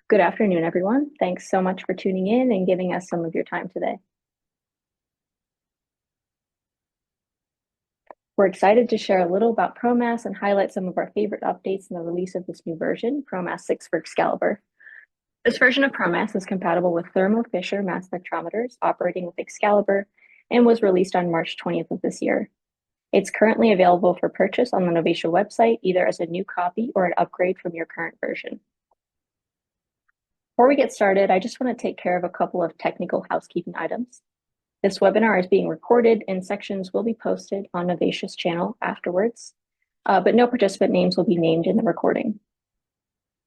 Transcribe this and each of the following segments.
Good afternoon, everyone. Thanks so much for tuning in and giving us some of your time today. We're excited to share a little about ProMass and highlight some of our favorite updates in the release of this new version, ProMass 6 for Xcalibur. This version of ProMass is compatible with Thermo Fisher mass spectrometers operating with Xcalibur and was released on March 20th of this year. It's currently available for purchase on the Novatia website, either as a new copy or an upgrade from your current version. Before we get started, I just want to take care of a couple of technical housekeeping items. This webinar is being recorded and sections will be posted on Novatia's channel afterwards, but no participant names will be named in the recording.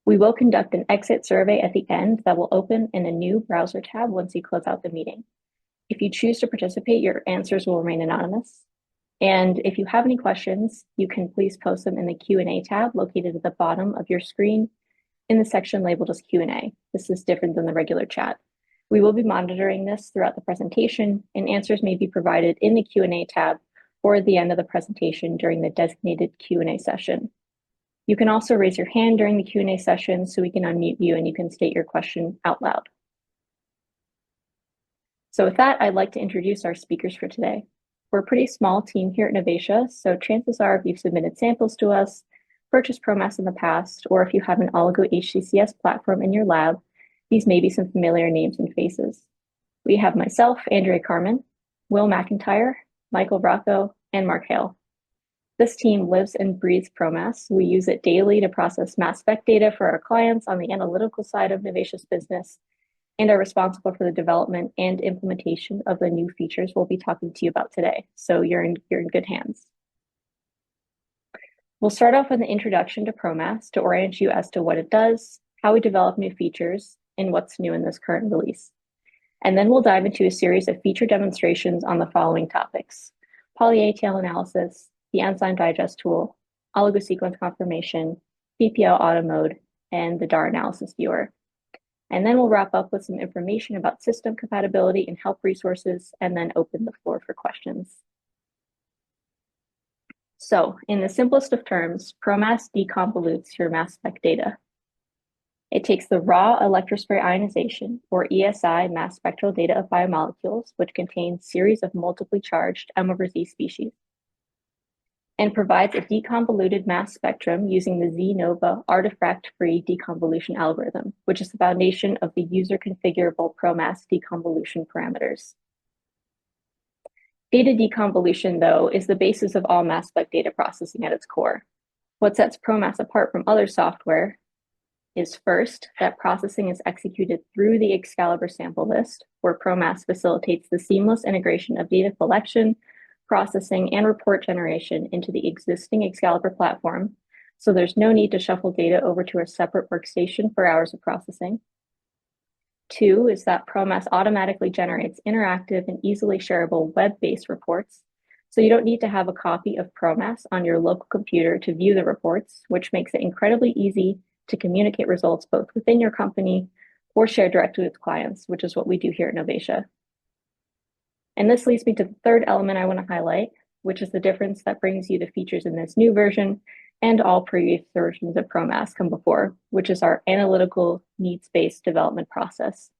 We will conduct an exit survey at the end that will open in a new browser tab once you close out the meeting. If you choose to participate, your answers will remain anonymous. And if you have any questions, you can please post them in the Q&A tab located at the bottom of your screen in the section labeled as Q&A. This is different than the regular chat. We will be monitoring this throughout the presentation, and answers may be provided in the Q&A tab or at the end of the presentation during the designated Q&A session. You can also raise your hand during the Q&A session so we can unmute you and you can state your question out loud. So with that, I'd like to introduce our speakers for today. We're a pretty small team here at Novatia, so chances are if you've submitted samples to us, purchased ProMass in the past, or if you have an Oligo HCCS platform in your lab, these may be some familiar names and faces. We have myself, Andrea Carmen, Will McIntyre, Michael Rocco, and Mark Hale. This team lives and breathes ProMass. We use it daily to process mass spec data for our clients on the analytical side of Novatia's business and are responsible for the development and implementation of the new features we'll be talking to you about today. So you're in good hands. We'll start off with an introduction to ProMass to orient you as to what it does, how we develop new features, and what's new in this current release. And then we'll dive into a series of feature demonstrations on the following topics: PolyA tail analysis, the Enzyme digest tool, oligo sequence confirmation, PPL auto mode, and the DAR analysis viewer. And then we'll wrap up with some information about system compatibility and help resources, and then open the floor for questions. So, in the simplest of terms, ProMass deconvolutes your mass spec data. It takes the raw electrospray ionization, or ESI, mass spectral data of biomolecules, which contain series of multiply charged M/Z species, and provides a deconvoluted mass spectrum using the Z-Nova artifact-free deconvolution algorithm, which is the foundation of the user-configurable ProMass deconvolution parameters. Data deconvolution, though, is the basis of all mass spec data processing at its core. What sets ProMass apart from other software is first, that processing is executed through the Xcalibur sample list, where ProMass facilitates the seamless integration of data collection, processing, and report generation into the existing Xcalibur platform, so there's no need to shuffle data over to a separate workstation for hours of processing. Two is that ProMass automatically generates interactive and easily shareable web-based reports, so you don't need to have a copy of ProMass on your local computer to view the reports, which makes it incredibly easy to communicate results both within your company or share directly with clients, which is what we do here at Novatia. And this leads me to the third element I want to highlight, which is the difference that brings you the features in this new version and all previous versions of ProMass come before, which is our analytical needs-based development process.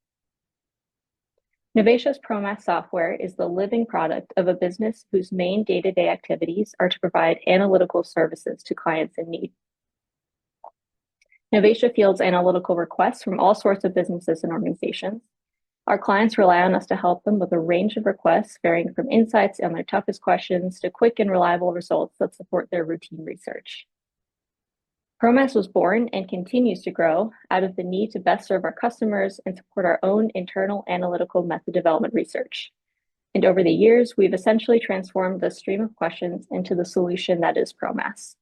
Novatia's ProMass software is the living product of a business whose main day-to-day activities are to provide analytical services to clients in need. Novatia fields analytical requests from all sorts of businesses and organizations. Our clients rely on us to help them with a range of requests, varying from insights on their toughest questions to quick and reliable results that support their routine research. ProMass was born and continues to grow out of the need to best serve our customers and support our own internal analytical method development research. And over the years, we've essentially transformed the stream of questions into the solution that is ProMass.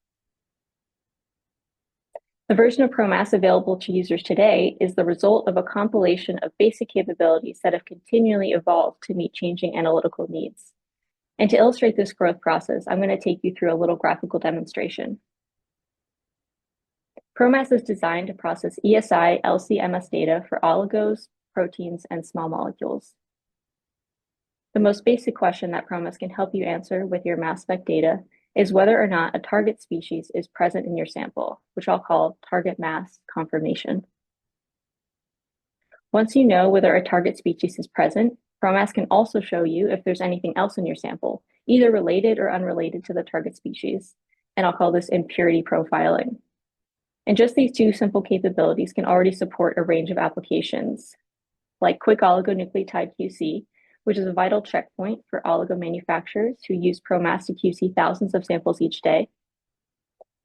The version of ProMass available to users today is the result of a compilation of basic capabilities that have continually evolved to meet changing analytical needs. And to illustrate this growth process, I'm going to take you through a little graphical demonstration. ProMass is designed to process ESI LC-MS data for oligos, proteins, and small molecules. The most basic question that ProMass can help you answer with your mass spec data is whether or not a target species is present in your sample, which I'll call target mass confirmation. Once you know whether a target species is present, ProMass can also show you if there's anything else in your sample, either related or unrelated to the target species. And I'll call this impurity profiling. And just these two simple capabilities can already support a range of applications, like quick oligonucleotide QC, which is a vital checkpoint for oligo manufacturers who use ProMass to QC thousands of samples each day,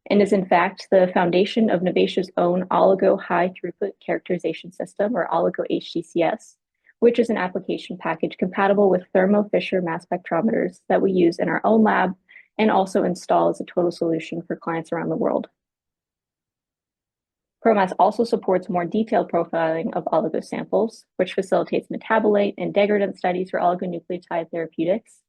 and is in fact the foundation of Novatia's own Oligo High Throughput Characterization System, or Oligo HTCS, which is an application package compatible with Thermo Fisher mass spectrometers that we use in our own lab and also install as a total solution for clients around the world. ProMass also supports more detailed profiling of oligo samples, which facilitates metabolite and degradant studies for oligonucleotide therapeutics.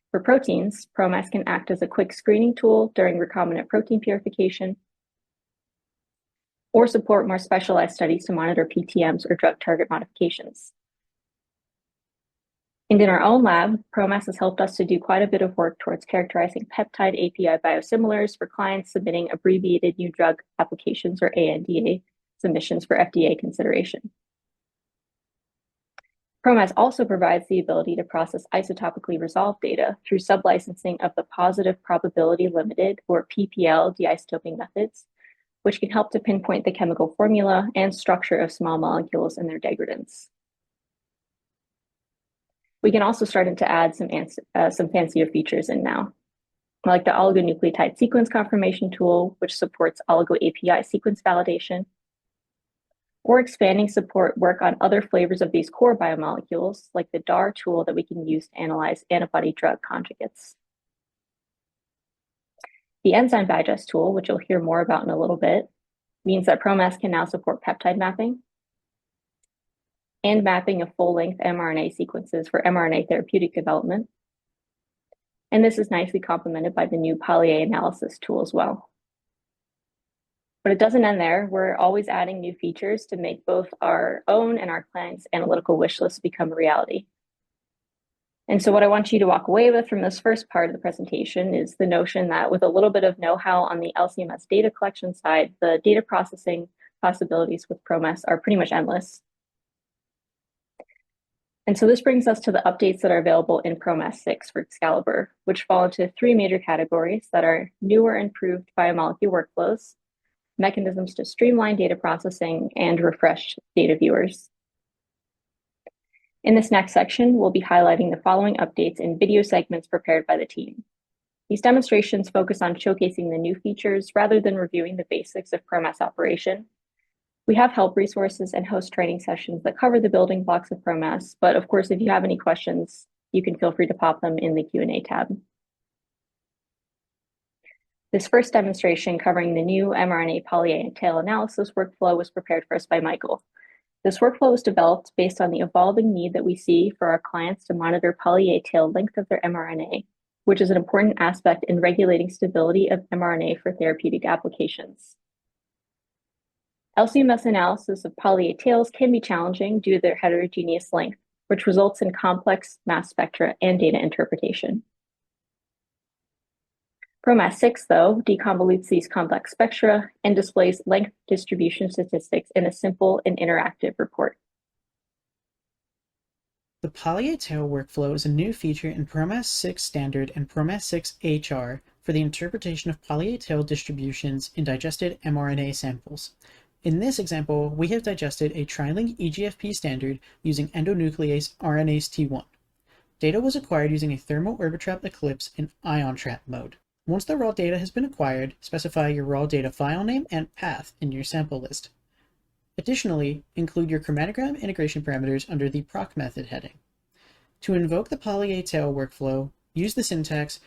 For proteins, ProMass can act as a quick screening tool during recombinant protein purification, or support more specialized studies to monitor PTMs or drug target modifications. And in our own lab, ProMass has helped us to do quite a bit of work towards characterizing peptide API biosimilars for clients submitting abbreviated new drug applications, or ANDA submissions, for FDA consideration. ProMass also provides the ability to process isotopically resolved data through sublicensing of the positive probability limited, or PPL, deisotoping methods, which can help to pinpoint the chemical formula and structure of small molecules and their degradants. We can also start to add some fancier features in now, like the oligonucleotide sequence confirmation tool, which supports oligo API sequence validation, or expanding support work on other flavors of these core biomolecules, like the DAR tool that we can use to analyze antibody-drug conjugates. The Enzyme digest tool, which you'll hear more about in a little bit, means that ProMass can now support peptide mapping and mapping of full-length mRNA sequences for mRNA therapeutic development. And this is nicely complemented by the new PolyA analysis tool as well. But it doesn't end there. We're always adding new features to make both our own and our clients' analytical wish lists become a reality. And so what I want you to walk away with from this first part of the presentation is the notion that with a little bit of know-how on the LC-MS data collection side, the data processing possibilities with ProMass are pretty much endless. And so this brings us to the updates that are available in ProMass 6 for Xcalibur, which fall into three major categories that are newer improved biomolecule workflows, mechanisms to streamline data processing, and refreshed data viewers. In this next section, we'll be highlighting the following updates in video segments prepared by the team. These demonstrations focus on showcasing the new features rather than reviewing the basics of ProMass operation. We have help resources and host training sessions that cover the building blocks of ProMass, but of course, if you have any questions, you can feel free to pop them in the Q&A tab. This first demonstration covering the new mRNA PolyA tail analysis workflow was prepared for us by Michael. This workflow was developed based on the evolving need that we see for our clients to monitor PolyA tail length of their mRNA, which is an important aspect in regulating stability of mRNA for therapeutic applications. LC-MS analysis of PolyA tails can be challenging due to their heterogeneous length, which results in complex mass spectra and data interpretation. ProMass 6, though, deconvolutes these complex spectra and displays length distribution statistics in a simple and interactive report. The PolyA tail workflow is a new feature in ProMass 6 Standard and ProMass 6 HR for the interpretation of PolyA tail distributions in digested mRNA samples. In this example, we have digested a TriLink EGFP standard using endonuclease RNase T1. Data was acquired using a thermal Orbitrap Eclipse in ion trap mode. Once the raw data has been acquired, specify your raw data file name and path in your sample list. Additionally, include your chromatogram integration parameters under the proc method heading. To invoke the PolyA tail workflow, use the syntax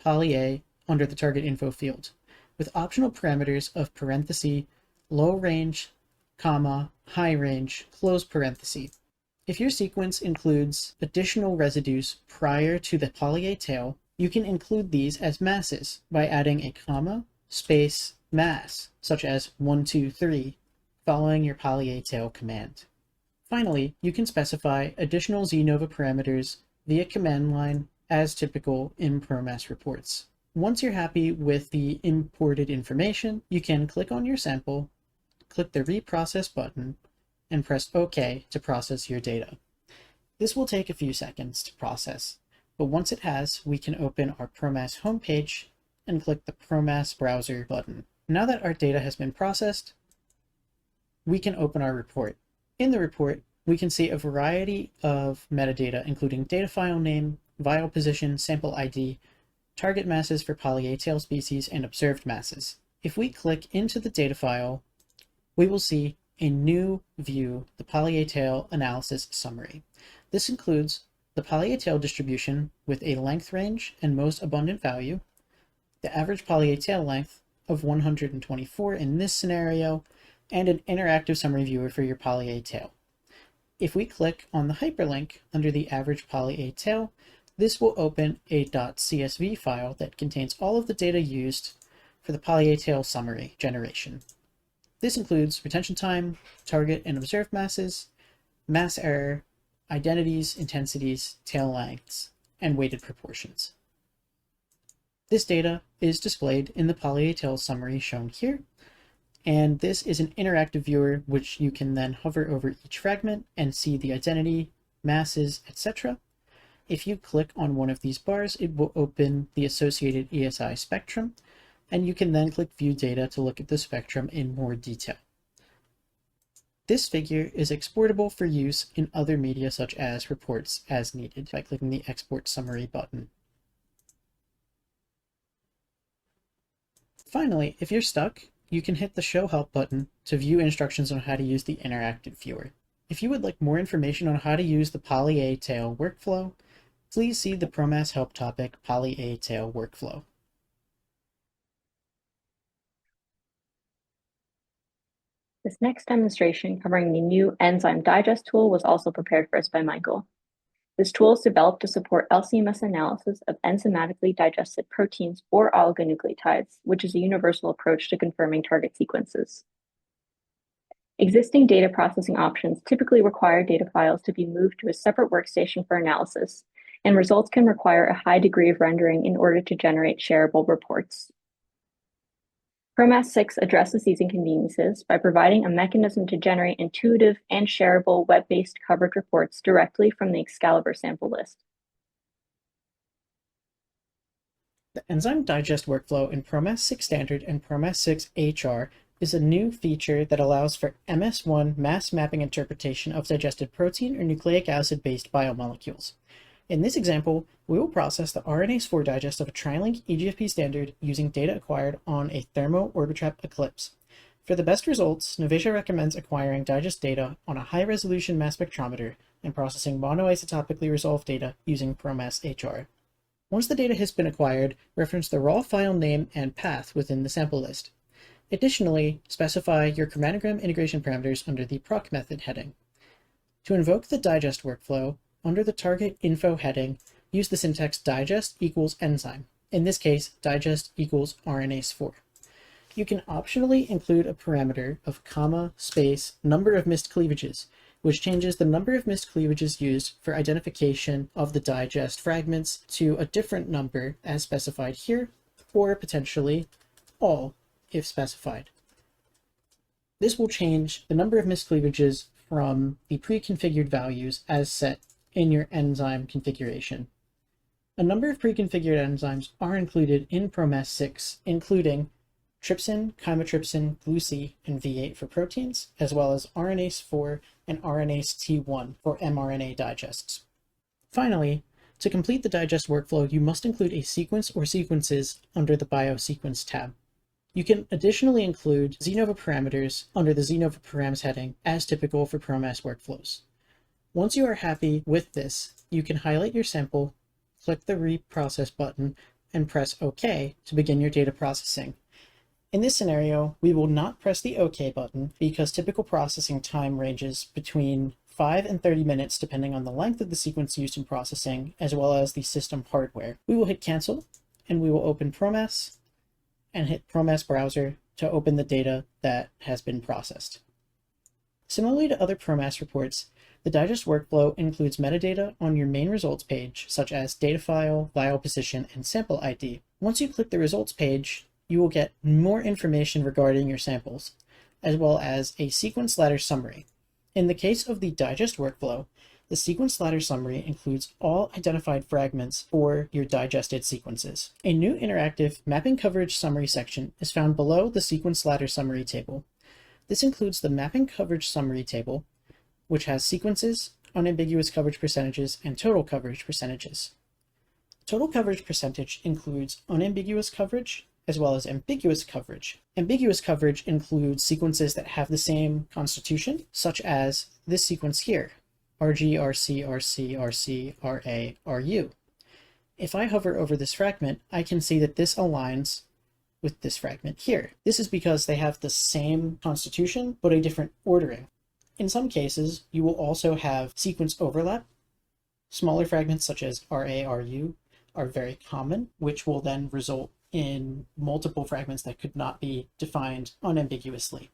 PolyA under the target info field, with optional parameters of parenthesis, low range, comma, high range, close parenthesis. If your sequence includes additional residues prior to the PolyA tail, you can include these as masses by adding a comma, space, mass, such as 1, 2, 3, following your PolyA tail command. Finally, you can specify additional znova parameters via command line as typical in ProMass reports. Once you're happy with the imported information, you can click on your sample, click the Reprocess button, and press OK to process your data. This will take a few seconds to process, but once it has, we can open our ProMass homepage and click the ProMass browser button. Now that our data has been processed, we can open our report. In the report, we can see a variety of metadata, including data file name, vial position, sample ID, target masses for PolyA tail species, and observed masses. If we click into the data file, we will see a new view, the PolyA tail analysis summary. This includes the PolyA tail distribution with a length range and most abundant value, the average PolyA tail length of 124 in this scenario, and an interactive summary viewer for your PolyA tail. If we click on the hyperlink under the average PolyA tail, this will open a .csv file that contains all of the data used for the PolyA tail summary generation. This includes retention time, target and observed masses, mass error, identities, intensities, tail lengths, and weighted proportions. This data is displayed in the PolyA tail summary shown here, and this is an interactive viewer which you can then hover over each fragment and see the identity, masses, etc. If you click on one of these bars, it will open the associated ESI spectrum, and you can then click View Data to look at the spectrum in more detail. This figure is exportable for use in other media such as reports as needed by clicking the Export Summary button. Finally, if you're stuck, you can hit the Show Help button to view instructions on how to use the interactive viewer. If you would like more information on how to use the PolyA tail workflow, please see the ProMass Help topic, PolyA tail workflow. This next demonstration covering the new Enzyme Digest tool was also prepared for us by Michael. This tool is developed to support LC-MS analysis of enzymatically digested proteins or oligonucleotides, which is a universal approach to confirming target sequences. Existing data processing options typically require data files to be moved to a separate workstation for analysis, and results can require a high degree of rendering in order to generate shareable reports. ProMass 6 addresses these inconveniences by providing a mechanism to generate intuitive and shareable web-based covered reports directly from the Xcalibur sample list. The Enzyme Digest workflow in ProMass 6 Standard and ProMass 6 HR is a new feature that allows for MS1 mass mapping interpretation of digested protein or nucleic acid-based biomolecules. In this example, we will process the RNase 4 digest of a TriLink eGFP standard using data acquired on a Thermo Orbitrap Eclipse. For the best results, Novatia recommends acquiring digest data on a high-resolution mass spectrometer and processing monoisotopically resolved data using ProMass HR. Once the data has been acquired, reference the raw file name and path within the sample list. Additionally, specify your chromatogram integration parameters under the proc method heading. To invoke the digest workflow, under the target info heading, use the syntax digest equals enzyme. In this case, digest equals RNase 4. You can optionally include a parameter of comma, space, number of missed cleavages, which changes the number of missed cleavages used for identification of the digest fragments to a different number as specified here, or potentially all if specified. This will change the number of missed cleavages from the pre-configured values as set in your enzyme configuration. A number of pre-configured enzymes are included in ProMass 6, including trypsin, chymotrypsin, gluC, and V8 for proteins, as well as RNase 4 and RNase T1 for mRNA digests. Finally, to complete the digest workflow, you must include a sequence or sequences under the Biosequence tab. You can additionally include Znova parameters under the Znova params heading, as typical for ProMass workflows. Once you are happy with this, you can highlight your sample, click the Reprocess button, and press OK to begin your data processing. In this scenario, we will not press the OK button because typical processing time ranges between 5 and 30 minutes depending on the length of the sequence used in processing, as well as the system hardware. We will hit Cancel, and we will open ProMass and hit ProMass Browser to open the data that has been processed. Similarly to other ProMass reports, the digest workflow includes metadata on your main results page, such as data file, vial position, and sample ID. Once you click the results page, you will get more information regarding your samples, as well as a sequence ladder summary. In the case of the digest workflow, the sequence ladder summary includes all identified fragments for your digested sequences. A new interactive mapping coverage summary section is found below the sequence ladder summary table. This includes the mapping coverage summary table, which has sequences, unambiguous coverage percentages, and total coverage percentages. Total coverage percentage includes unambiguous coverage as well as ambiguous coverage. Ambiguous coverage includes sequences that have the same constitution, such as this sequence here, RG, RC, RC, RC, RA, RU. If I hover over this fragment, I can see that this aligns with this fragment here. This is because they have the same constitution, but a different ordering. In some cases, you will also have sequence overlap. Smaller fragments such as RA, RU are very common, which will then result in multiple fragments that could not be defined unambiguously.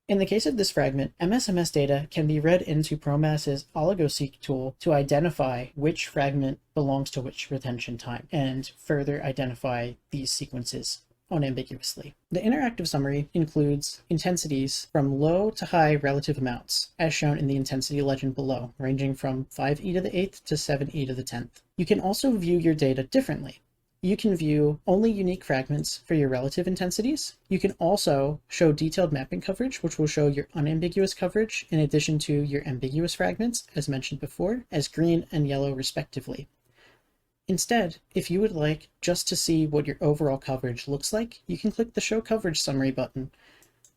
In the case of this fragment, MSMS data can be read into ProMass's OligoSeq tool to identify which fragment belongs to which retention time and further identify these sequences unambiguously. The interactive summary includes intensities from low to high relative amounts, as shown in the intensity legend below, ranging from 5e to the 8th to 7e to the 10th. You can also view your data differently. You can view only unique fragments for your relative intensities. You can also show detailed mapping coverage, which will show your unambiguous coverage in addition to your ambiguous fragments, as mentioned before, as green and yellow respectively. Instead, if you would like just to see what your overall coverage looks like, you can click the Show Coverage Summary button.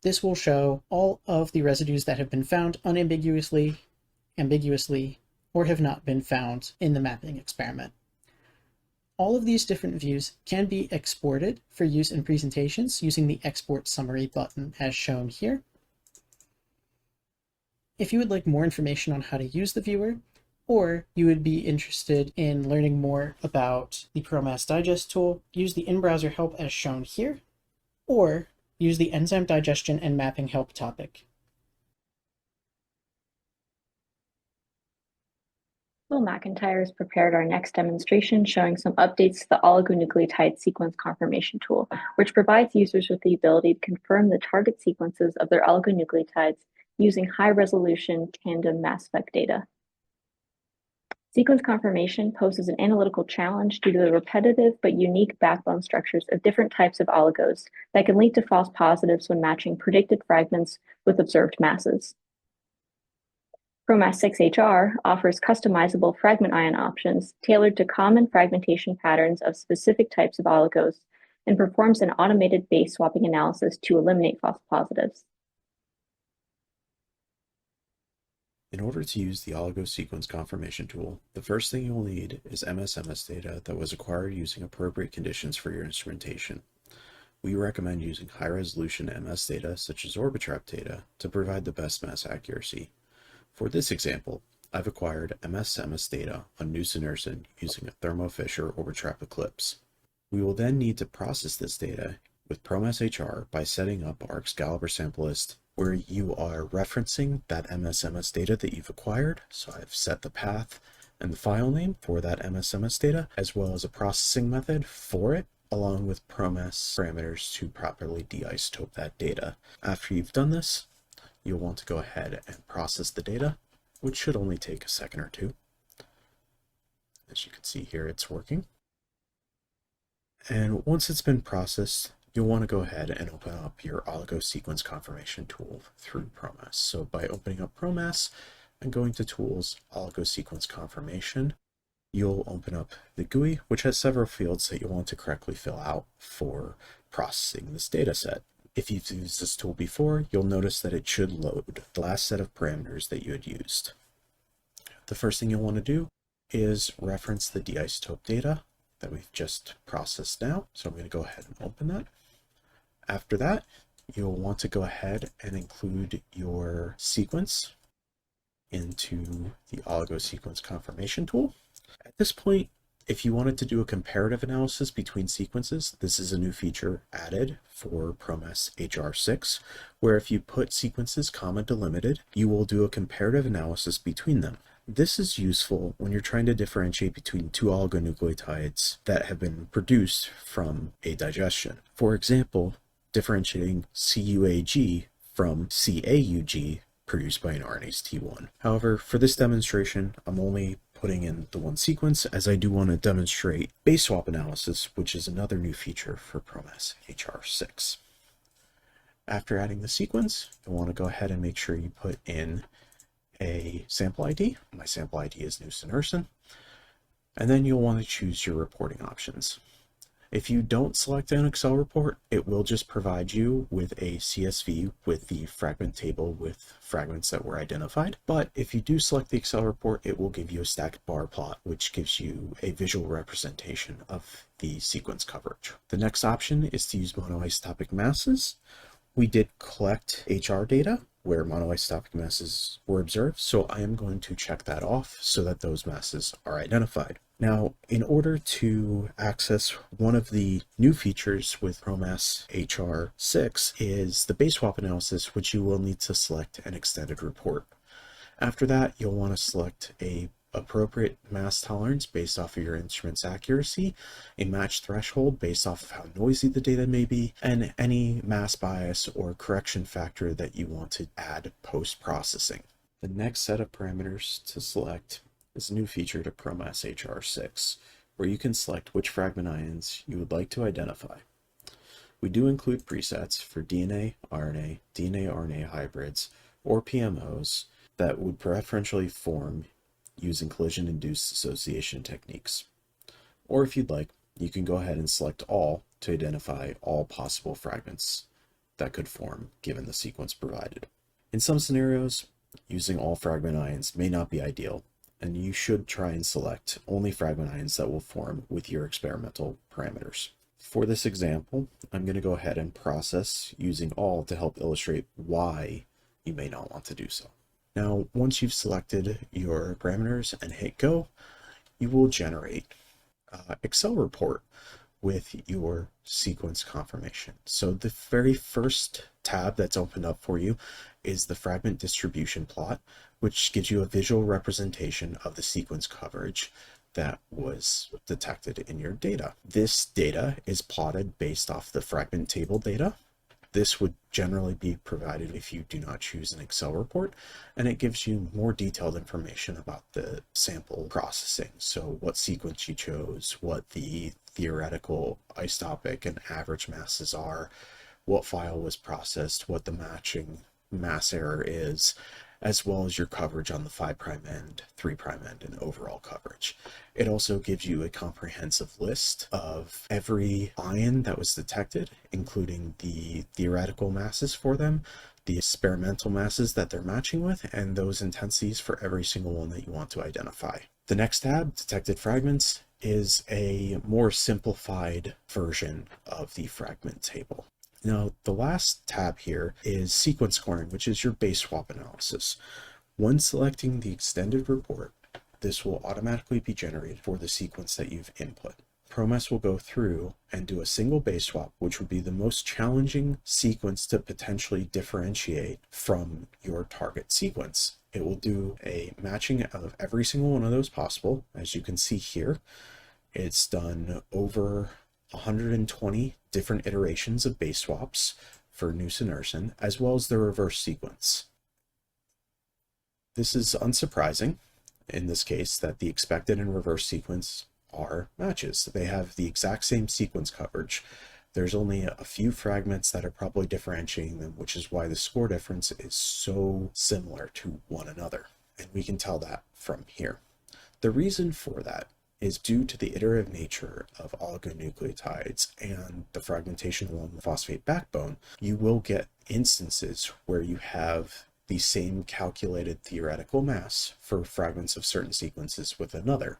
This will show all of the residues that have been found unambiguously, ambiguously, or have not been found in the mapping experiment. All of these different views can be exported for use in presentations using the Export Summary button as shown here. If you would like more information on how to use the viewer, or you would be interested in learning more about the ProMass Digest tool, use the in-browser help as shown here, or use the enzyme digestion and mapping help topic. Will McIntyre has prepared our next demonstration showing some updates to the oligonucleotide sequence confirmation tool, which provides users with the ability to confirm the target sequences of their oligonucleotides using high-resolution tandem mass spec data. Sequence confirmation poses an analytical challenge due to the repetitive but unique backbone structures of different types of oligos that can lead to false positives when matching predicted fragments with observed masses. ProMass 6HR offers customizable fragment ion options tailored to common fragmentation patterns of specific types of oligos and performs an automated base swapping analysis to eliminate false positives. In order to use the oligo sequence confirmation tool, the first thing you will need is MSMS data that was acquired using appropriate conditions for your instrumentation. We recommend using high-resolution MS data, such as Orbitrap data, to provide the best mass accuracy. For this example, I've acquired MSMS data on nusinersen using a Thermo Fisher Orbitrap Eclipse. We will then need to process this data with ProMass HR by setting up our Xcalibur sample list where you are referencing that MSMS data that you've acquired. So I've set the path and the file name for that MSMS data, as well as a processing method for it, along with ProMass parameters to properly deisotope that data. After you've done this, you'll want to go ahead and process the data, which should only take a second or two. As you can see here, it's working. And once it's been processed, you'll want to go ahead and open up your oligo sequence confirmation tool through ProMass. So by opening up ProMass and going to Tools, Oligo Sequence Confirmation, you'll open up the GUI, which has several fields that you'll want to correctly fill out for processing this data set. If you've used this tool before, you'll notice that it should load the last set of parameters that you had used. The first thing you'll want to do is reference the deisotope data that we've just processed now. So I'm going to go ahead and open that. After that, you'll want to go ahead and include your sequence into the oligo sequence confirmation tool. At this point, if you wanted to do a comparative analysis between sequences, this is a new feature added for ProMass HR6, where if you put sequences comma delimited, you will do a comparative analysis between them. This is useful when you're trying to differentiate between two oligonucleotides that have been produced from a digestion. For example, differentiating CUAG from CAUG produced by an RNase T1. However, for this demonstration, I'm only putting in the one sequence, as I do want to demonstrate base swap analysis, which is another new feature for ProMass HR6. After adding the sequence, you'll want to go ahead and make sure you put in a sample ID. My sample ID is nusinersen. And then you'll want to choose your reporting options. If you don't select an Excel report, it will just provide you with a CSV with the fragment table with fragments that were identified. But if you do select the Excel report, it will give you a stacked bar plot, which gives you a visual representation of the sequence coverage. The next option is to use monoisotopic masses. We did collect HR data where monoisotopic masses were observed, so I am going to check that off so that those masses are identified. Now, in order to access one of the new features with ProMass HR6 is the base swap analysis, which you will need to select an extended report. After that, you'll want to select a appropriate mass tolerance based off of your instrument's accuracy, a match threshold based off of how noisy the data may be, and any mass bias or correction factor that you want to add post-processing. The next set of parameters to select is a new feature to ProMass HR6, where you can select which fragment ions you would like to identify. We do include presets for DNA, RNA, DNA-RNA hybrids, or PMOs that would preferentially form using collision-induced association techniques. Or if you'd like, you can go ahead and select all to identify all possible fragments that could form given the sequence provided. In some scenarios, using all fragment ions may not be ideal, and you should try and select only fragment ions that will form with your experimental parameters. For this example, I'm going to go ahead and process using all to help illustrate why you may not want to do so. Now, once you've selected your parameters and hit go, you will generate an Excel report with your sequence confirmation. So the very first tab that's opened up for you is the fragment distribution plot, which gives you a visual representation of the sequence coverage that was detected in your data. This data is plotted based off the fragment table data. This would generally be provided if you do not choose an Excel report, and it gives you more detailed information about the sample processing. So what sequence you chose, what the theoretical isotopic and average masses are, what file was processed, what the matching mass error is, as well as your coverage on the 5' end, 3' end, and overall coverage. It also gives you a comprehensive list of every ion that was detected, including the theoretical masses for them, the experimental masses that they're matching with, and those intensities for every single one that you want to identify. The next tab, Detected Fragments, is a more simplified version of the fragment table. Now, the last tab here is sequence scoring, which is your base swap analysis. When selecting the extended report, this will automatically be generated for the sequence that you've input. ProMass will go through and do a single base swap, which would be the most challenging sequence to potentially differentiate from your target sequence. It will do a matching of every single one of those possible. As you can see here, it's done over 120 different iterations of base swaps for nusinersen, as well as the reverse sequence. This is unsurprising in this case that the expected and reverse sequence are matches. They have the exact same sequence coverage. There's only a few fragments that are probably differentiating them, which is why the score difference is so similar to one another. And we can tell that from here. The reason for that is due to the iterative nature of oligonucleotides and the fragmentation along the phosphate backbone. You will get instances where you have the same calculated theoretical mass for fragments of certain sequences with another.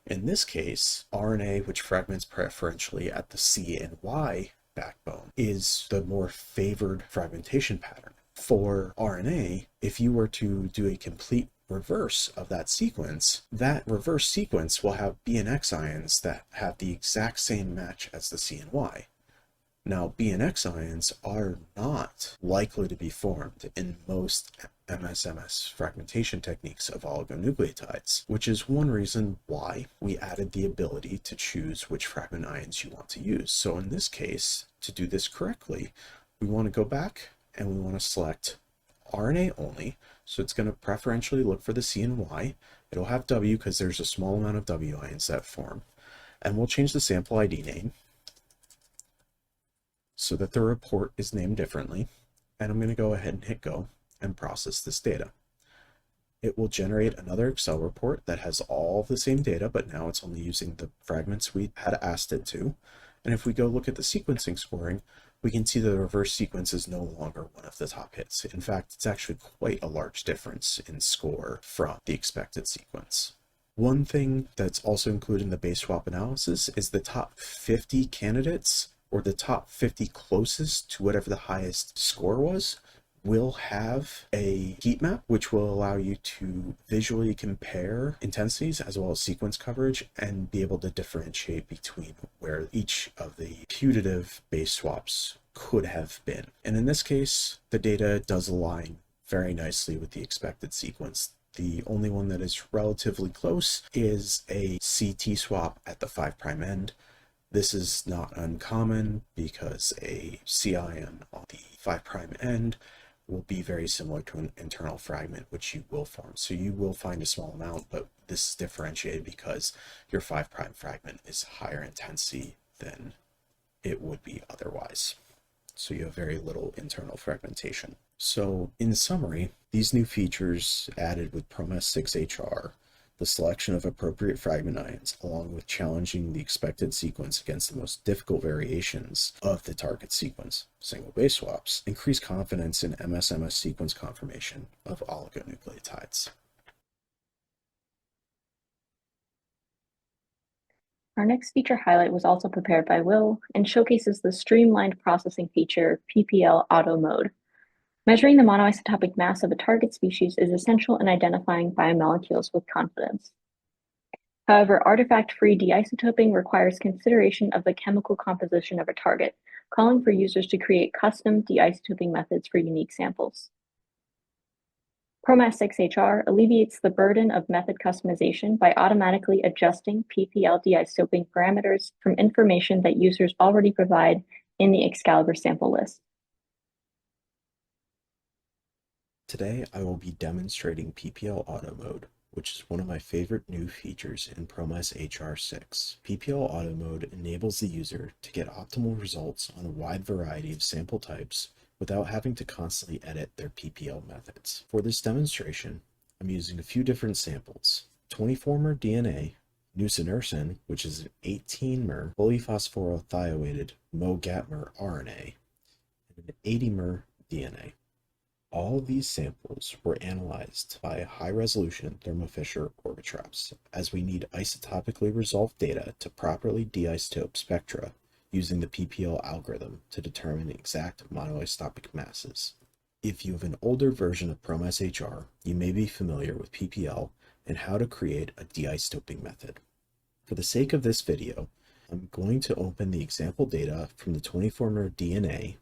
In this case, RNA, which fragments preferentially at the C and Y backbone, is the more favored fragmentation pattern. For RNA, if you were to do a complete reverse of that reverse sequence will have B and X ions that have the exact same match as the C and Y. Now, B and X ions are not likely to be formed in most MSMS fragmentation techniques of oligonucleotides, which is one reason why we added the ability to choose which fragment ions you want to use. So in this case, to do this correctly, we want to go back and we want to select RNA only, so it's going to preferentially look for the C and Y. It'll have W because there's a small amount of W ions that form. And we'll change the sample ID name so that the report is named differently. And I'm going to go ahead and hit go and process this data. It will generate another Excel report that has all the same data, but now it's only using the fragments we had asked it to. And if we go look at the sequencing scoring, we can see the reverse sequence is no longer one of the top hits. In fact, it's actually quite a large difference in score from the expected sequence. One thing that's also included in the base swap analysis is the top 50 candidates, or the top 50 closest to whatever the highest score was, will have a heat map, which will allow you to visually compare intensities as well as sequence coverage and be able to differentiate between where each of the putative base swaps could have been. And in this case, the data does align very nicely with the expected sequence. The only one that is relatively close is a CT swap at the 5' end. This is not uncommon because a C ion on the 5' end will be very similar to an internal fragment, which you will form. So you will find a small amount, but this is differentiated because your 5' fragment is higher intensity than it would be otherwise. So you have very little internal fragmentation. So in summary, these new features added with ProMass 6 HR, the selection of appropriate fragment ions, along with challenging the expected sequence against the most difficult variations of the target sequence, single base swaps, increase confidence in MS-MS sequence confirmation of oligonucleotides. Our next feature highlight was also prepared by Will and showcases the streamlined processing feature PPL Auto Mode. Measuring the monoisotopic mass of a target species is essential in identifying biomolecules with confidence. However, artifact-free deisotoping requires consideration of the chemical composition of a target, calling for users to create custom deisotoping methods for unique samples. ProMass 6 HR alleviates the burden of method customization by automatically adjusting PPL deisotoping parameters from information that users already provide in the Xcalibur sample list. Today, I will be demonstrating PPL Auto Mode, which is one of my favorite new features in ProMass HR6. PPL Auto Mode enables the user to get optimal results on a wide variety of sample types without having to constantly edit their PPL methods. For this demonstration, I'm using a few different samples: 24-mer DNA, nusinersen, which is an 18-mer polyphosphorothioated MOGATmer RNA, and an 80-mer DNA. All of these samples were analyzed by high-resolution Thermo Fisher Orbitraps, as we need isotopically resolved data to properly deisotope spectra using the PPL algorithm to determine exact monoisotopic masses. If you have an older version of ProMass HR, you may be familiar with PPL and how to create a deisotoping method. For the sake of this video, I'm going to open the example data from the 24-mer DNA,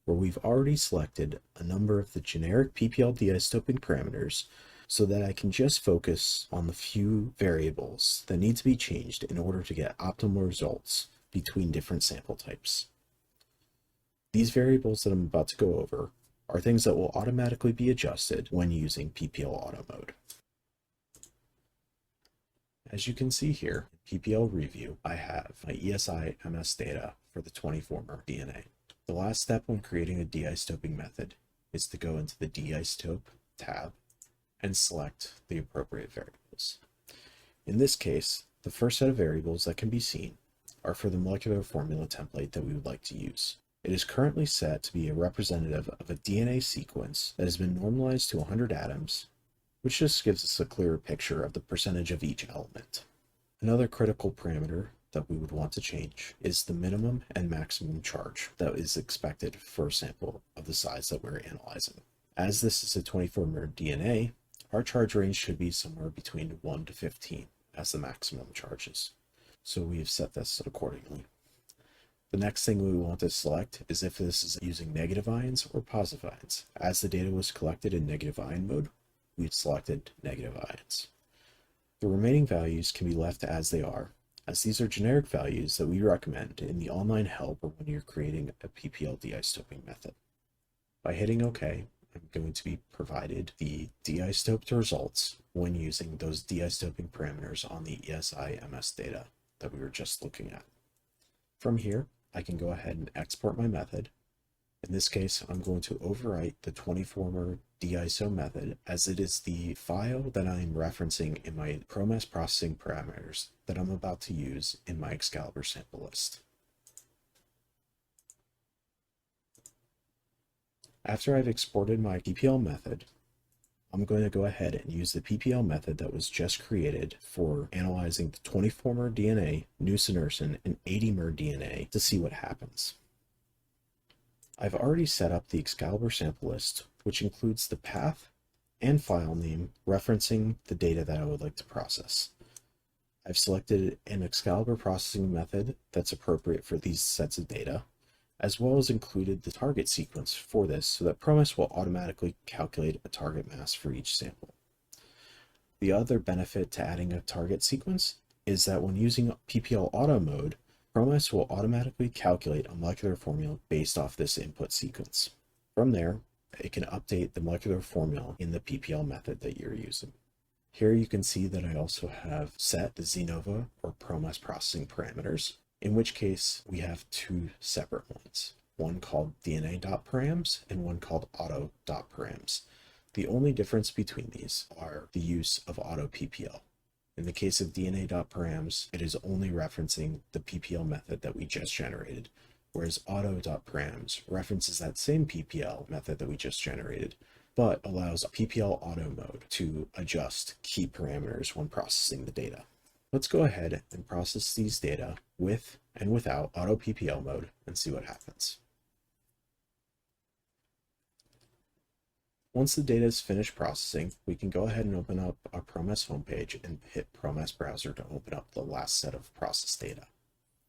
where we've already selected a number of the generic PPL deisotoping parameters so that I can just focus on the few variables that need to be changed in order to get optimal results between different sample types. These variables that I'm about to go over are things that will automatically be adjusted when using PPL Auto Mode. As you can see here, in PPL Review, I have my ESI MS data for the 24-mer DNA. The last step when creating a deisotoping method is to go into the Deisotope tab and select the appropriate variables. In this case, the first set of variables that can be seen are for the molecular formula template that we would like to use. It is currently set to be a representative of a DNA sequence that has been normalized to 100 atoms, which just gives us a clearer picture of the percentage of each element. Another critical parameter that we would want to change is the minimum and maximum charge that is expected for a sample of the size that we're analyzing. As this is a 24-mer DNA, our charge range should be somewhere between 1 to 15 as the maximum charges. So we have set this accordingly. The next thing we want to select is if this is using negative ions or positive ions. As the data was collected in negative ion mode, we've selected negative ions. The remaining values can be left as they are, as these are generic values that we recommend in the online help or when you're creating a PPL deisotoping method. By hitting OK I'm going to be provided the deisotoped results when using those deisotoping parameters on the ESI-MS data that we were just looking at. From here, I can go ahead and export my method. In this case, I'm going to overwrite the 20-former deiso method, as it is the file that I'm referencing in my ProMass processing parameters that I'm about to use in my Xcalibur sample list. After I've exported my PPL method, I'm going to go ahead and use the PPL method that was just created for analyzing the 20-former DNA, nusinersen, and 80-mer DNA to see what happens. I've already set up the Xcalibur sample list, which includes the path and file name referencing the data that I would like to process. I've selected an Xcalibur processing method that's appropriate for these sets of data, as well as included the target sequence for this so that ProMass will automatically calculate a target mass for each sample. The other benefit to adding a target sequence is that when using PPL auto mode, ProMass will automatically calculate a molecular formula based off this input sequence. From there, it can update the molecular formula in the PPL method that you're using. Here you can see that I also have set the Xenova or ProMass processing parameters, in which case we have two separate ones, one called DNA.params and one called auto.params. The only difference between these are the use of auto PPL. In the case of DNA.params, it is only referencing the PPL method that we just generated, whereas auto.params references that same PPL method that we just generated, but allows PPL auto mode to adjust key parameters when processing the data. Let's go ahead and process these data with and without auto PPL mode and see what happens. Once the data is finished processing, we can go ahead and open up our ProMass homepage and hit ProMass browser to open up the last set of processed data.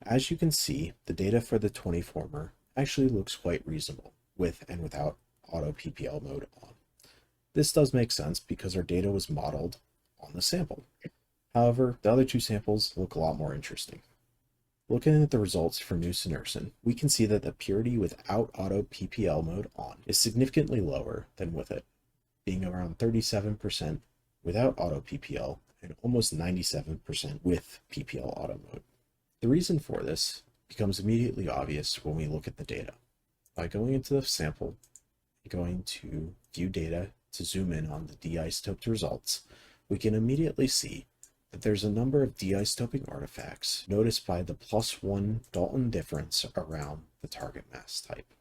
As you can see, the data for the 20-former actually looks quite reasonable with and without auto PPL mode on. This does make sense because our data was modeled on the sample. However, the other two samples look a lot more interesting. Looking at the results for nusinersen, we can see that the purity without auto PPL mode on is significantly lower than with it, being around 37% without auto PPL and almost 97% with PPL auto mode. The reason for this becomes immediately obvious when we look at the data. By going into the sample, going to view data to zoom in on the deisotoped results, we can immediately see that there's a number of deisotoping artifacts noticed by the +1 Dalton difference around the target mass type.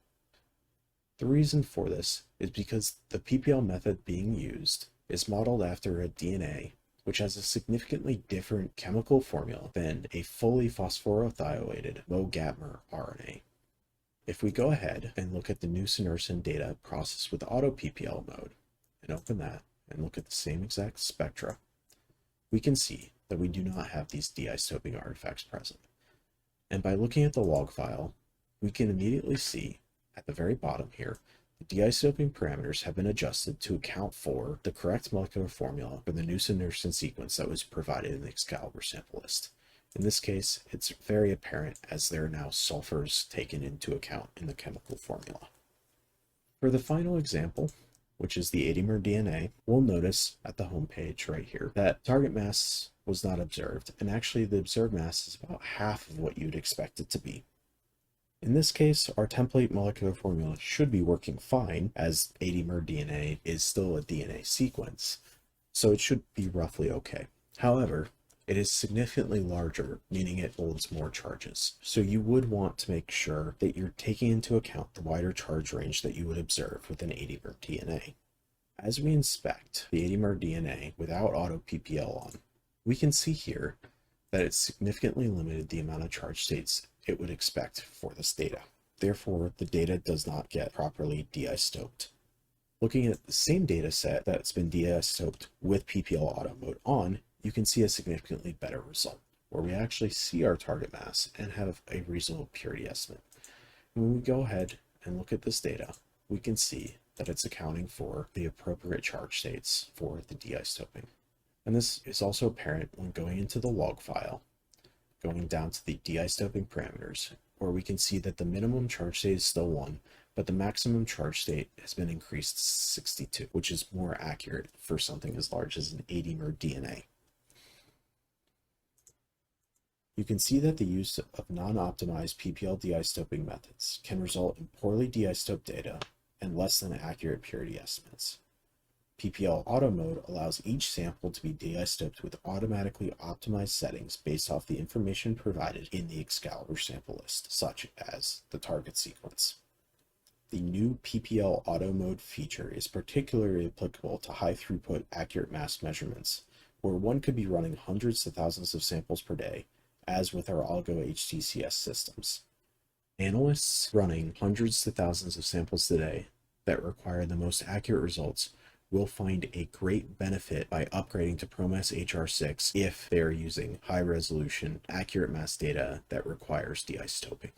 The reason for this is because the PPL method being used is modeled after a DNA which has a significantly different chemical formula than a fully phosphorylethylated low-gapmer RNA. If we go ahead and look at the nusinersen data processed with auto PPL mode and open that and look at the same exact spectra, we can see that we do not have these deisotoping artifacts present. And by looking at the log file, we can immediately see at the very bottom here, the deisotoping parameters have been adjusted to account for the correct molecular formula for the nusinersen sequence that was provided in the Xcalibur sample list. In this case, it's very apparent as there are now sulfurs taken into account in the chemical formula. For the final example, which is the 80-mer DNA, we'll notice at the home page right here that target mass was not observed, and actually the observed mass is about half of what you'd expect it to be. In this case, our template molecular formula should be working fine, as 80-mer DNA is still a DNA sequence, so it should be roughly okay. However, it is significantly larger, meaning it holds more charges. So you would want to make sure that you're taking into account the wider charge range that you would observe with an 80-mer DNA. As we inspect the 80-mer DNA without auto PPL on, we can see here that it's significantly limited the amount of charge states it would expect for this data. Therefore, the data does not get properly deisotoped. Looking at the same data set that's been deisotoped with PPL auto mode on, you can see a significantly better result, where we actually see our target mass and have a reasonable purity estimate. When we go ahead and look at this data, we can see that it's accounting for the appropriate charge states for the deisotoping. And this is also apparent when going into the log file, going down to the deisotoping parameters, where we can see that the minimum charge state is still 1, but the maximum charge state has been increased to 62, which is more accurate for something as large as an 80-mer DNA. You can see that the use of non-optimized PPL deisotoping methods can result in poorly deisotoped data and less than accurate purity estimates. PPL auto mode allows each sample to be deisotoped with automatically optimized settings based off the information provided in the Xcalibur sample list, such as the target sequence. The new PPL auto mode feature is particularly applicable to high throughput accurate mass measurements, where one could be running hundreds to thousands of samples per day, as with our Oligo HTCS systems. Analysts running hundreds to thousands of samples today that require the most accurate results will find a great benefit by upgrading to ProMass HR6 if they are using high resolution, accurate mass data that requires deisotoping.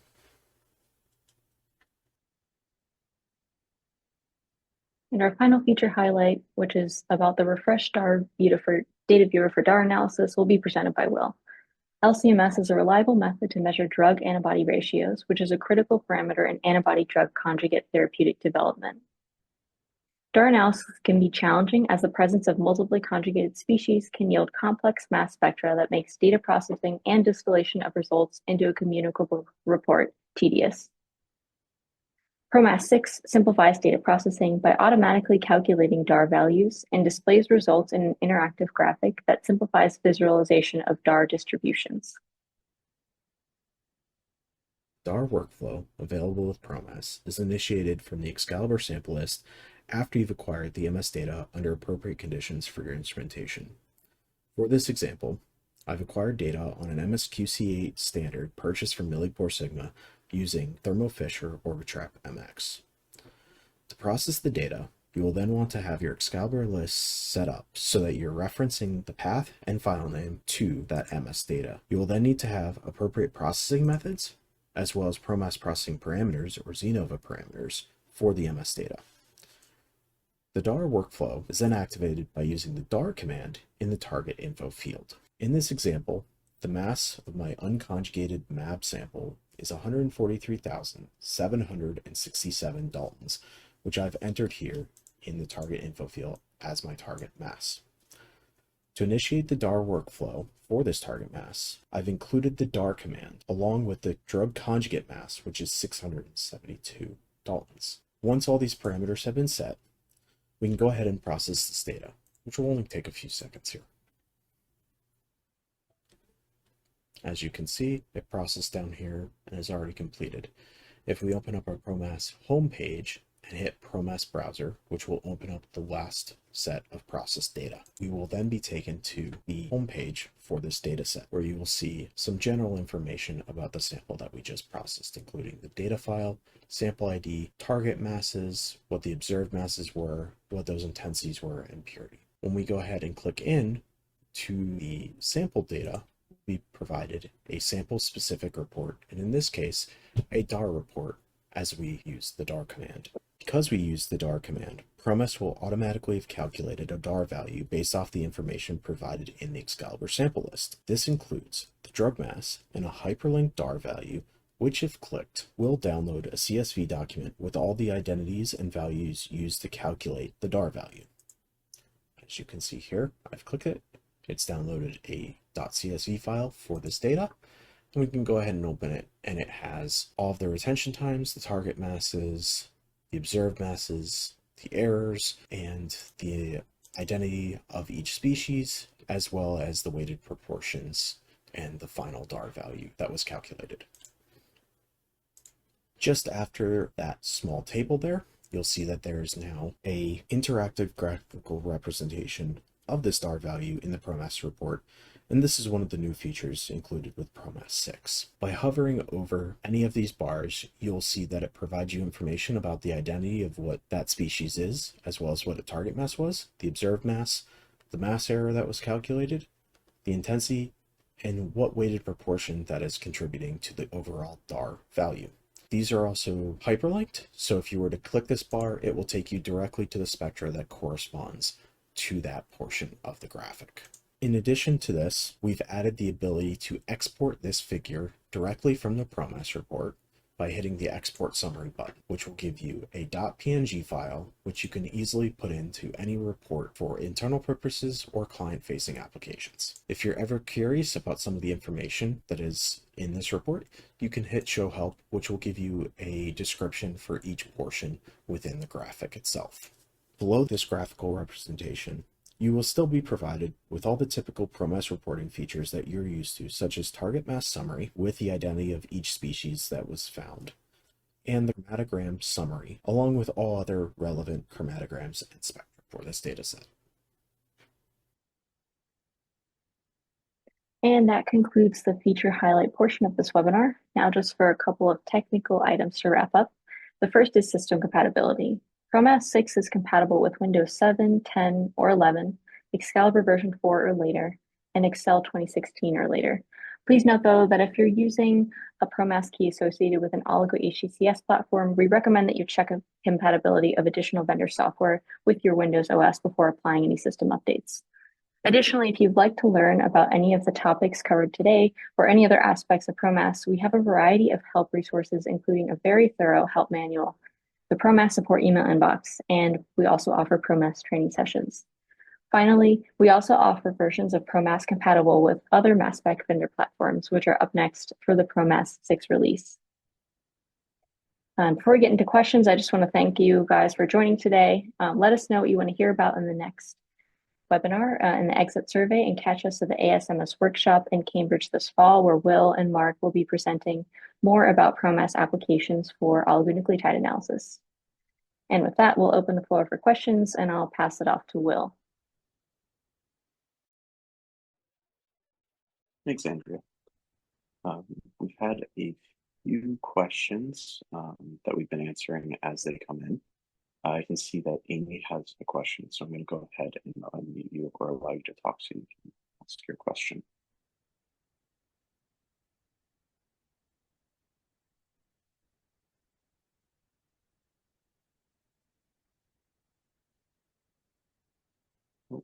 And our final feature highlight, which is about the refreshed DAR data viewer for DAR analysis, will be presented by Will. LCMS is a reliable method to measure drug-antibody ratios, which is a critical parameter in antibody-drug conjugate therapeutic development. DAR analysis can be challenging as the presence of multiply conjugated species can yield complex mass spectra that makes data processing and distillation of results into a communicable report tedious. ProMass 6 simplifies data processing by automatically calculating DAR values and displays results in an interactive graphic that simplifies visualization of DAR distributions. DAR workflow available with ProMass is initiated from the Xcalibur sample list after you've acquired the MS data under appropriate conditions for your instrumentation. For this example, I've acquired data on an MSQC8 standard purchased from Sigma using Thermo Fisher Orbitrap MX. To process the data, you will then want to have your Xcalibur list set up so that you're referencing the path and file name to that MS data. You will then need to have appropriate processing methods, as well as ProMass processing parameters or Xenova parameters for the MS data. The DAR workflow is then activated by using the DAR command in the target info field. In this example, the mass of my unconjugated MAB sample is 143,767 Daltons, which I've entered here in the target info field as my target mass. To initiate the DAR workflow for this target mass, I've included the DAR command along with the drug conjugate mass, which is 672 Daltons. Once all these parameters have been set, we can go ahead and process this data, which will only take a few seconds here. As you can see, it processed down here and is already completed. If we open up our ProMass homepage and hit ProMass browser, which will open up the last set of processed data, we will then be taken to the homepage for this data set, where you will see some general information about the sample that we just processed, including the data file, sample ID, target masses, what the observed masses were, what those intensities were, and purity. When we go ahead and click in to the sample data, we provided a sample-specific report, and in this case, a DAR report, as we use the DAR command. Because we use the DAR command, ProMass will automatically have calculated a DAR value based off the information provided in the Xcalibur sample list. This includes the drug mass and a hyperlinked DAR value, which, if clicked, will download a CSV document with all the identities and values used to calculate the DAR value. As you can see here, I've clicked it. It's downloaded a .csv file for this data, and we can go ahead and open it, and it has all of the retention times, the target masses, the observed masses, the errors, and the identity of each species, as well as the weighted proportions and the final DAR value that was calculated. Just after that small table there, you'll see that there is now an interactive graphical representation of this DAR value in the ProMass report, and this is one of the new features included with ProMass 6. By hovering over any of these bars, you'll see that it provides you information about the identity of what that species is, as well as what the target mass was, the observed mass, the mass error that was calculated, the intensity, and what weighted proportion that is contributing to the overall DAR value. These are also hyperlinked, so if you were to click this bar, it will take you directly to the spectra that corresponds to that portion of the graphic. In addition to this, we've added the ability to export this figure directly from the ProMass report by hitting the Export Summary button, which will give you a .png file, which you can easily put into any report for internal purposes or client-facing applications. If you're ever curious about some of the information that is in this report, you can hit Show Help, which will give you a description for each portion within the graphic itself. Below this graphical representation, you will still be provided with all the typical ProMass reporting features that you're used to, such as target mass summary with the identity of each species that was found, and the chromatogram summary, along with all other relevant chromatograms and spectra for this dataset. And that concludes the feature highlight portion of this webinar. Now just for a couple of technical items to wrap up. The first is system compatibility. ProMass 6 is compatible with Windows 7, 10, or 11, Xcalibur version 4 or later, and Excel 2016 or later. Please note, though, that if you're using a ProMass key associated with an Oligo HCCS platform, we recommend that you check compatibility of additional vendor software with your Windows OS before applying any system updates. Additionally, if you'd like to learn about any of the topics covered today or any other aspects of ProMass, we have a variety of help resources, including a very thorough help manual, the ProMass support email inbox, and we also offer ProMass training sessions. Finally, we also offer versions of ProMass compatible with other mass spec vendor platforms, which are up next for the ProMass 6 release. Before we get into questions, I just want to thank you guys for joining today. Let us know what you want to hear about in the next webinar in the exit survey, and catch us at the ASMS workshop in Cambridge this fall, where Will and Mark will be presenting more about ProMass applications for oligonucleotide analysis. And with that, we'll open the floor for questions, and I'll pass it off to Will. Thanks, Andrea. We've had a few questions that we've been answering as they come in. I can see that Amy has a question, so I'm going to go ahead and unmute you or allow you to talk so you can ask your question. Oh.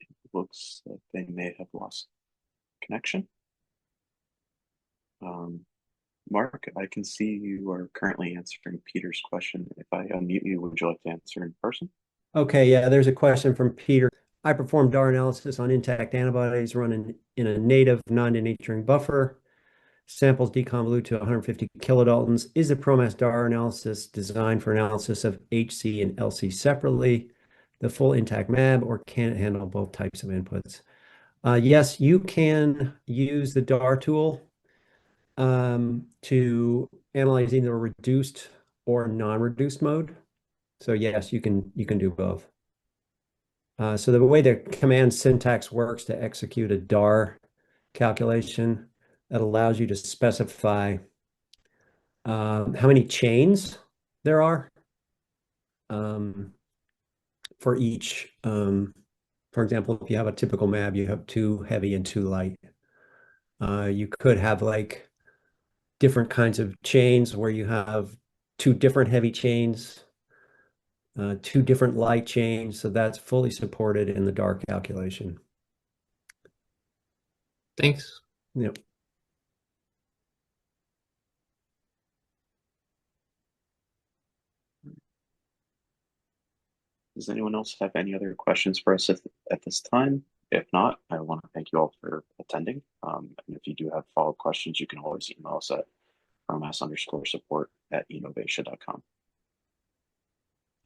It looks like they may have lost connection. Mark, I can see you are currently answering Peter's question. If I unmute you, would you like to answer in person? Okay, yeah, there's a question from Peter. I performed DAR analysis on intact antibodies running in a native non-denaturing buffer. Samples deconvolute to 150 kilodaltons. Is the ProMass DAR analysis designed for analysis of HC and LC separately, the full intact MAB, or can it handle both types of inputs? Yes, you can use the DAR tool to analyze either a reduced or non-reduced mode. So yes, you can do both. So the way the command syntax works to execute a DAR calculation, that allows you to specify how many chains there are for each. For example, if you have a typical MAB, you have 2 heavy and 2 light. You could have like different kinds of chains where you have 2 different heavy chains, 2 different light chains. So that's fully supported in the DAR calculation. Thanks. Yep. Does anyone else have any other questions for us at this time? If not, I want to thank you all for attending. And if you do have follow-up questions, you can always email us at promass_support@enovatia.com.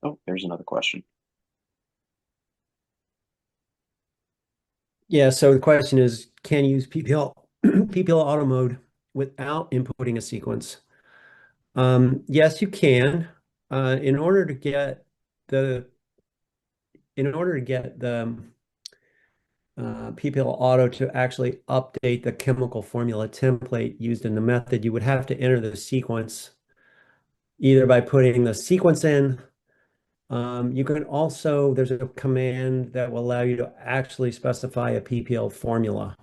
Oh, there's another question. Yeah, so the question is, can you use PPL auto mode without inputting a sequence? Yes, you can. In order to get the PPL auto to actually update the chemical formula template used in the method, you would have to enter the sequence either by putting the sequence in. You can also, there's a command that will allow you to actually specify a PPL formula.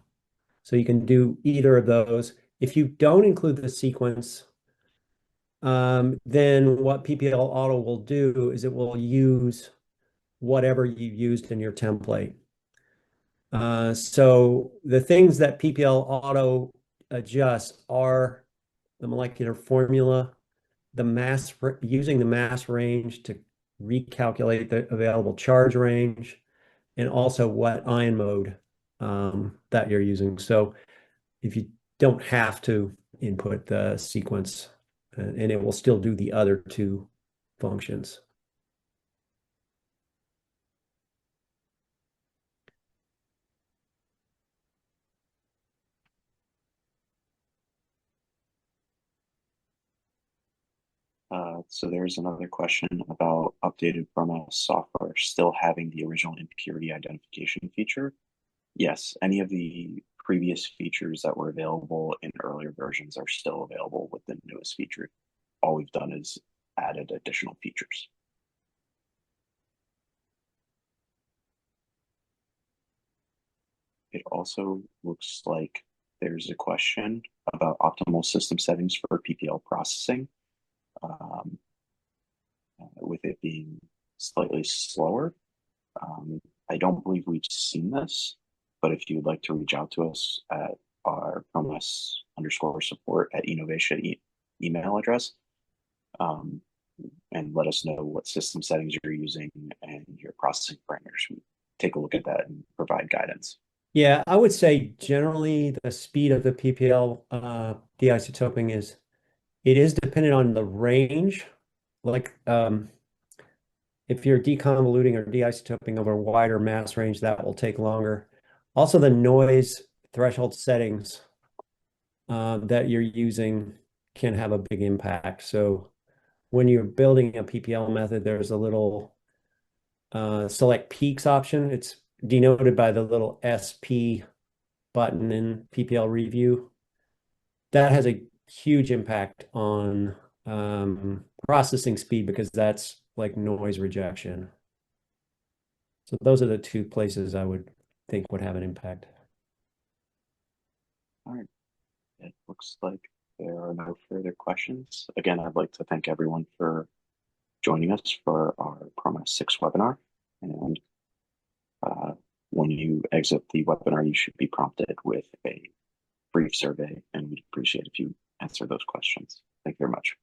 So you can do either of those. If you don't include the sequence, then what PPL auto will do is it will use whatever you used in your template. So the things that PPL auto adjusts are the molecular formula, using the mass range to recalculate the available charge range, and also what ion mode that you're using. So if you don't have to input the sequence, and it will still do the other two functions. So there's another question about updated ProMass software still having the original impurity identification feature. Yes, any of the previous features that were available in earlier versions are still available with the newest feature. All we've done is added additional features. It also looks like there's a question about optimal system settings for PPL processing. With it being slightly slower. I don't believe we've seen this, but if you'd like to reach out to us at our ProMass_support@Novatia email address, and let us know what system settings you're using and your processing parameters. We take a look at that and provide guidance. Yeah, I would say generally the speed of the PPL deisotoping it is dependent on the range. Like if you're deconvoluting or deisotoping over a wider mass range, that will take longer. Also, the noise threshold settings that you're using can have a big impact. So when you're building a PPL method, there's a little select peaks option. It's denoted by the little SP button in PPL review. That has a huge impact on processing speed because that's like noise rejection. So those are the two places I would think would have an impact. All right. It looks like there are no further questions. Again, I'd like to thank everyone for joining us for our ProMass 6 webinar. And when you exit the webinar, you should be prompted with a brief survey, and we'd appreciate if you answer those questions. Thank you very much.